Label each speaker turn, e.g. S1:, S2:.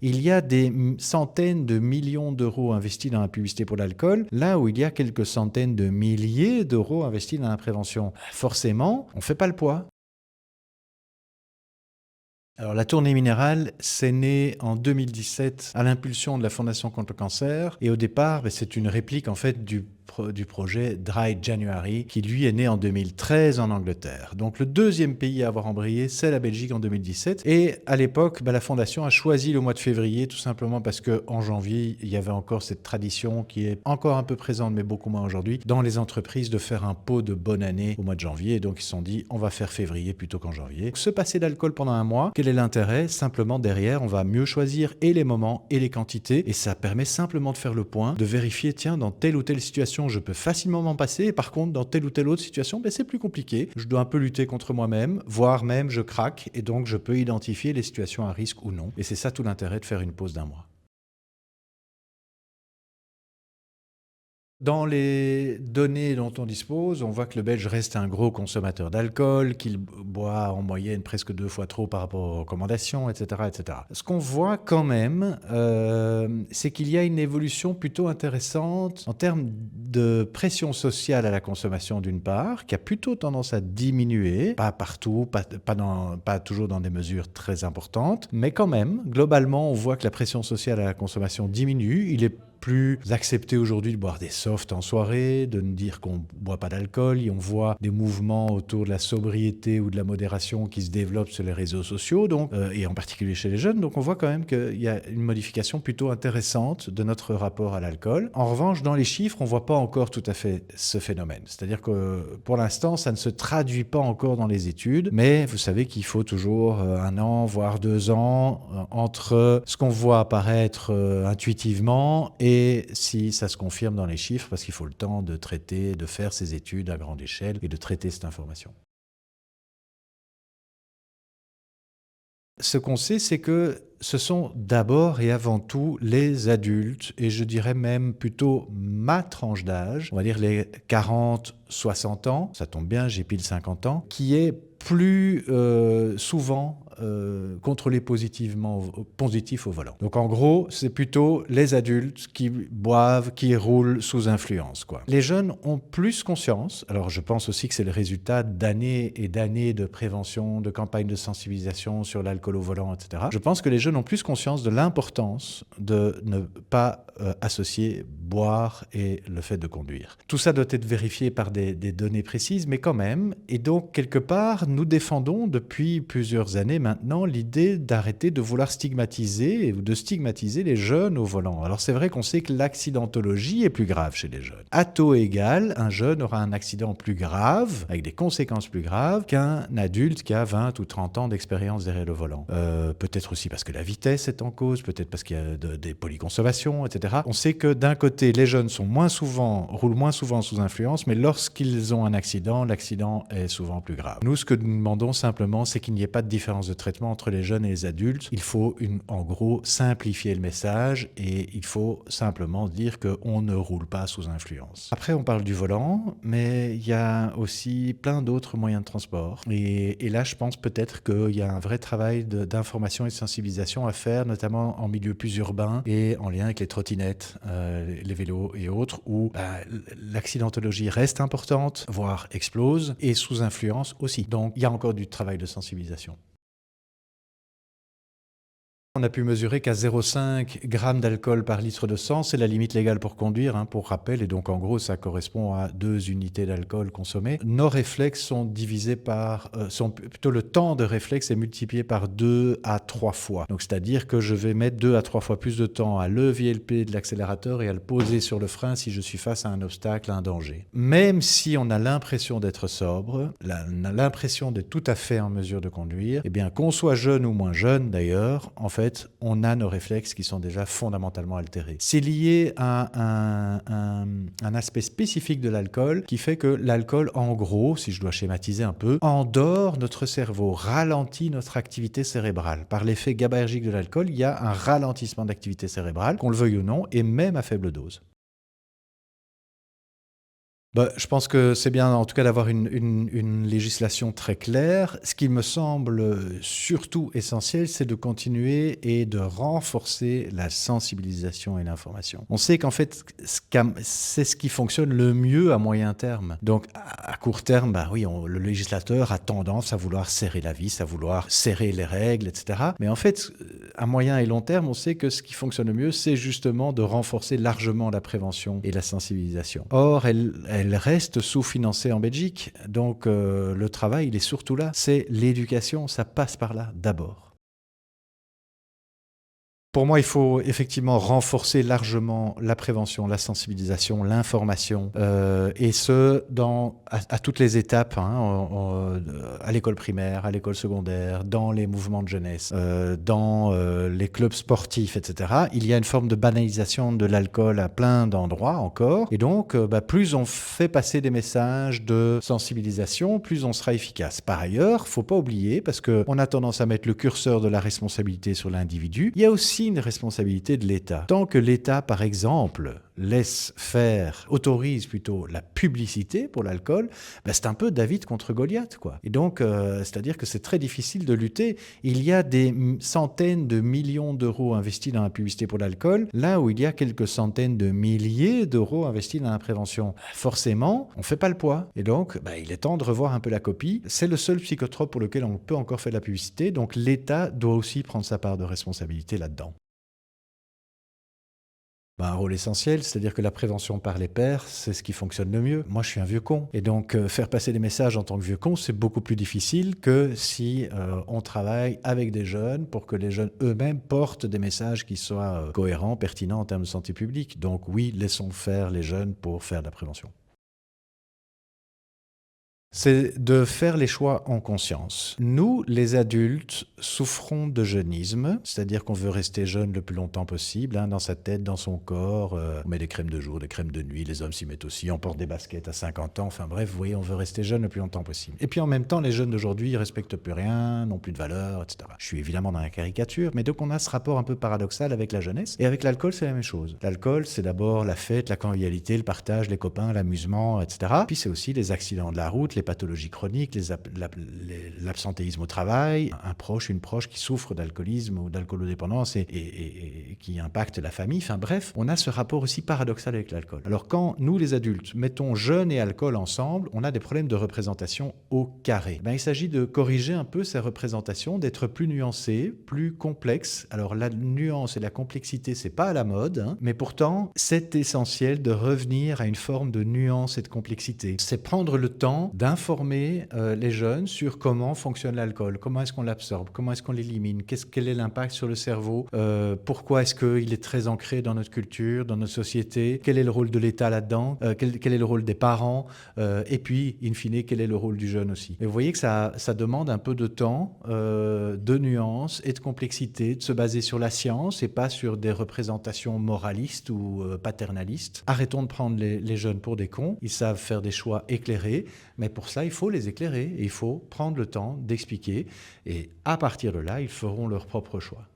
S1: Il y a des centaines de millions d'euros investis dans la publicité pour l'alcool, là où il y a quelques centaines de milliers d'euros investis dans la prévention. Forcément, on ne fait pas le poids. Alors la tournée minérale, c'est né en 2017 à l'impulsion de la Fondation contre le cancer. Et au départ, c'est une réplique en fait du projet Dry January, qui lui est né en 2013 en Angleterre. Donc le deuxième pays à avoir embrayé, c'est la Belgique en 2017. Et à l'époque, la Fondation a choisi le mois de février, tout simplement parce qu'en janvier, il y avait encore cette tradition qui est encore un peu présente, mais beaucoup moins aujourd'hui, dans les entreprises de faire un pot de bonne année au mois de janvier. Et donc ils se sont dit, on va faire février plutôt qu'en janvier. Se passer d'alcool pendant un mois, quel est l'intérêt? Simplement derrière, on va mieux choisir et les moments et les quantités. Et ça permet simplement de faire le point, de vérifier, tiens, dans telle ou telle situation, je peux facilement m'en passer. Et par contre, dans telle ou telle autre situation, c'est plus compliqué. Je dois un peu lutter contre moi-même, voire même je craque. Et donc, je peux identifier les situations à risque ou non. Et c'est ça tout l'intérêt de faire une pause d'un mois. Dans les données dont on dispose, on voit que le Belge reste un gros consommateur d'alcool, qu'il boit en moyenne presque 2 fois trop par rapport aux recommandations, etc. etc. Ce qu'on voit quand même, c'est qu'il y a une évolution plutôt intéressante en termes de pression sociale à la consommation d'une part, qui a plutôt tendance à diminuer, pas partout, pas toujours dans des mesures très importantes, mais quand même, globalement, on voit que la pression sociale à la consommation diminue. Il est plus accepté aujourd'hui de boire des softs en soirée, de ne dire qu'on ne boit pas d'alcool. Et on voit des mouvements autour de la sobriété ou de la modération qui se développent sur les réseaux sociaux, donc, et en particulier chez les jeunes. Donc on voit quand même qu'il y a une modification plutôt intéressante de notre rapport à l'alcool. En revanche, dans les chiffres, on ne voit pas encore tout à fait ce phénomène. C'est-à-dire que pour l'instant, ça ne se traduit pas encore dans les études, mais vous savez qu'il faut toujours 1 an, voire 2 ans, entre ce qu'on voit apparaître intuitivement et si ça se confirme dans les chiffres, parce qu'il faut le temps de traiter, de faire ces études à grande échelle et de traiter cette information. Ce qu'on sait, c'est que ce sont d'abord et avant tout les adultes, et je dirais même plutôt ma tranche d'âge, on va dire les 40-60 ans, ça tombe bien, j'ai pile 50 ans, qui est plus souvent contrôlé positif au volant. Donc en gros, c'est plutôt les adultes qui boivent, qui roulent sous influence, quoi. Les jeunes ont plus conscience. Alors je pense aussi que c'est le résultat d'années et d'années de prévention, de campagnes de sensibilisation sur l'alcool au volant, etc. Je pense que les jeunes ont plus conscience de l'importance de ne pas associer boire et le fait de conduire. Tout ça doit être vérifié par des données précises, mais quand même. Et donc, quelque part, nous défendons depuis plusieurs années maintenant l'idée d'arrêter de vouloir stigmatiser ou de stigmatiser les jeunes au volant. Alors, c'est vrai qu'on sait que l'accidentologie est plus grave chez les jeunes. À taux égal, un jeune aura un accident plus grave, avec des conséquences plus graves, qu'un adulte qui a 20 ou 30 ans d'expérience derrière le volant. Peut-être aussi parce que la vitesse est en cause, peut-être parce qu'il y a des polyconsommations, etc. On sait que d'un côté, les jeunes roulent moins souvent sous influence, mais lorsqu'ils ont un accident, l'accident est souvent plus grave. Nous, ce que nous demandons simplement, c'est qu'il n'y ait pas de différence de traitement entre les jeunes et les adultes. Il faut, en gros, simplifier le message et il faut simplement dire qu'on ne roule pas sous influence. Après, on parle du volant, mais il y a aussi plein d'autres moyens de transport. Et là, je pense peut-être qu'il y a un vrai travail d'information et de sensibilisation à faire, notamment en milieu plus urbain et en lien avec les trottinettes, les vélos et autres, où l'accidentologie reste importante, voire explose, et sous influence aussi. Donc, il y a encore du travail de sensibilisation. On a pu mesurer qu'à 0,5 g d'alcool par litre de sang, c'est la limite légale pour conduire, pour rappel, et donc en gros, ça correspond à 2 unités d'alcool consommées. Nos réflexes sont divisés plutôt le temps de réflexe est multiplié par 2 à 3 fois. Donc c'est-à-dire que je vais mettre 2 à 3 fois plus de temps à lever le pied de l'accélérateur et à le poser sur le frein si je suis face à un obstacle, à un danger. Même si on a l'impression d'être sobre, on a l'impression d'être tout à fait en mesure de conduire, eh bien qu'on soit jeune ou moins jeune d'ailleurs, en fait, on a nos réflexes qui sont déjà fondamentalement altérés. C'est lié à un aspect spécifique de l'alcool qui fait que l'alcool, en gros, si je dois schématiser un peu, endort notre cerveau, ralentit notre activité cérébrale. Par l'effet GABAergique de l'alcool, il y a un ralentissement d'activité cérébrale, qu'on le veuille ou non, et même à faible dose. Bah, je pense que c'est bien, en tout cas, d'avoir une législation très claire. Ce qui me semble surtout essentiel, c'est de continuer et de renforcer la sensibilisation et l'information. On sait qu'en fait, c'est ce qui fonctionne le mieux à moyen terme. Donc, à court terme, bah oui, le législateur a tendance à vouloir serrer la vis, à vouloir serrer les règles, etc. Mais en fait, à moyen et long terme, on sait que ce qui fonctionne le mieux, c'est justement de renforcer largement la prévention et la sensibilisation. Or, elle reste sous-financée en Belgique, donc le travail, il est surtout là. C'est l'éducation, ça passe par là d'abord. Pour moi, il faut effectivement renforcer largement la prévention, la sensibilisation, l'information, et ce, à toutes les étapes, hein, à l'école primaire, à l'école secondaire, dans les mouvements de jeunesse, dans les clubs sportifs, etc. Il y a une forme de banalisation de l'alcool à plein d'endroits encore. Et donc, plus on fait passer des messages de sensibilisation, plus on sera efficace. Par ailleurs, il ne faut pas oublier, parce qu'on a tendance à mettre le curseur de la responsabilité sur l'individu, il y a aussi une responsabilité de l'État. Tant que l'État, par exemple, autorise plutôt la publicité pour l'alcool, c'est un peu David contre Goliath, quoi. Et donc, c'est-à-dire que c'est très difficile de lutter. Il y a des centaines de millions d'euros investis dans la publicité pour l'alcool, là où il y a quelques centaines de milliers d'euros investis dans la prévention. Forcément, on ne fait pas le poids. Et donc, il est temps de revoir un peu la copie. C'est le seul psychotrope pour lequel on peut encore faire de la publicité, donc l'État doit aussi prendre sa part de responsabilité là-dedans. Un rôle essentiel, c'est-à-dire que la prévention par les pairs, c'est ce qui fonctionne le mieux. Moi, je suis un vieux con. Et donc, faire passer des messages en tant que vieux con, c'est beaucoup plus difficile que si on travaille avec des jeunes pour que les jeunes eux-mêmes portent des messages qui soient cohérents, pertinents en termes de santé publique. Donc oui, laissons faire les jeunes pour faire de la prévention. C'est de faire les choix en conscience. Nous, les adultes, souffrons de jeunisme, c'est-à-dire qu'on veut rester jeune le plus longtemps possible, hein, dans sa tête, dans son corps. On met des crèmes de jour, des crèmes de nuit, les hommes s'y mettent aussi, on porte des baskets à 50 ans, enfin bref, vous voyez, on veut rester jeune le plus longtemps possible. Et puis en même temps, les jeunes d'aujourd'hui, ils respectent plus rien, n'ont plus de valeur, etc. Je suis évidemment dans la caricature, mais donc on a ce rapport un peu paradoxal avec la jeunesse. Et avec l'alcool, c'est la même chose. L'alcool, c'est d'abord la fête, la convivialité, le partage, les copains, l'amusement, etc. Puis c'est aussi les accidents de la route, les pathologies chroniques, l'absentéisme au travail, un proche, une proche qui souffre d'alcoolisme ou d'alcoolodépendance et qui impacte la famille. Enfin bref, on a ce rapport aussi paradoxal avec l'alcool. Alors quand nous, les adultes, mettons jeûne et alcool ensemble, on a des problèmes de représentation au carré. Il s'agit de corriger un peu ces représentations, d'être plus nuancé, plus complexe. Alors la nuance et la complexité, c'est pas à la mode, hein, mais pourtant, c'est essentiel de revenir à une forme de nuance et de complexité. C'est prendre le temps d'informer les jeunes sur comment fonctionne l'alcool, comment est-ce qu'on l'absorbe, comment est-ce qu'on l'élimine, quel est l'impact sur le cerveau, pourquoi est-ce qu'il est très ancré dans notre culture, dans notre société, quel est le rôle de l'État là-dedans, quel est le rôle des parents, et puis, in fine, quel est le rôle du jeune aussi. Et vous voyez que ça demande un peu de temps, de nuances et de complexité, de se baser sur la science et pas sur des représentations moralistes ou paternalistes. Arrêtons de prendre les jeunes pour des cons, ils savent faire des choix éclairés, mais pour ça, il faut les éclairer et il faut prendre le temps d'expliquer. Et à partir de là, ils feront leur propre choix.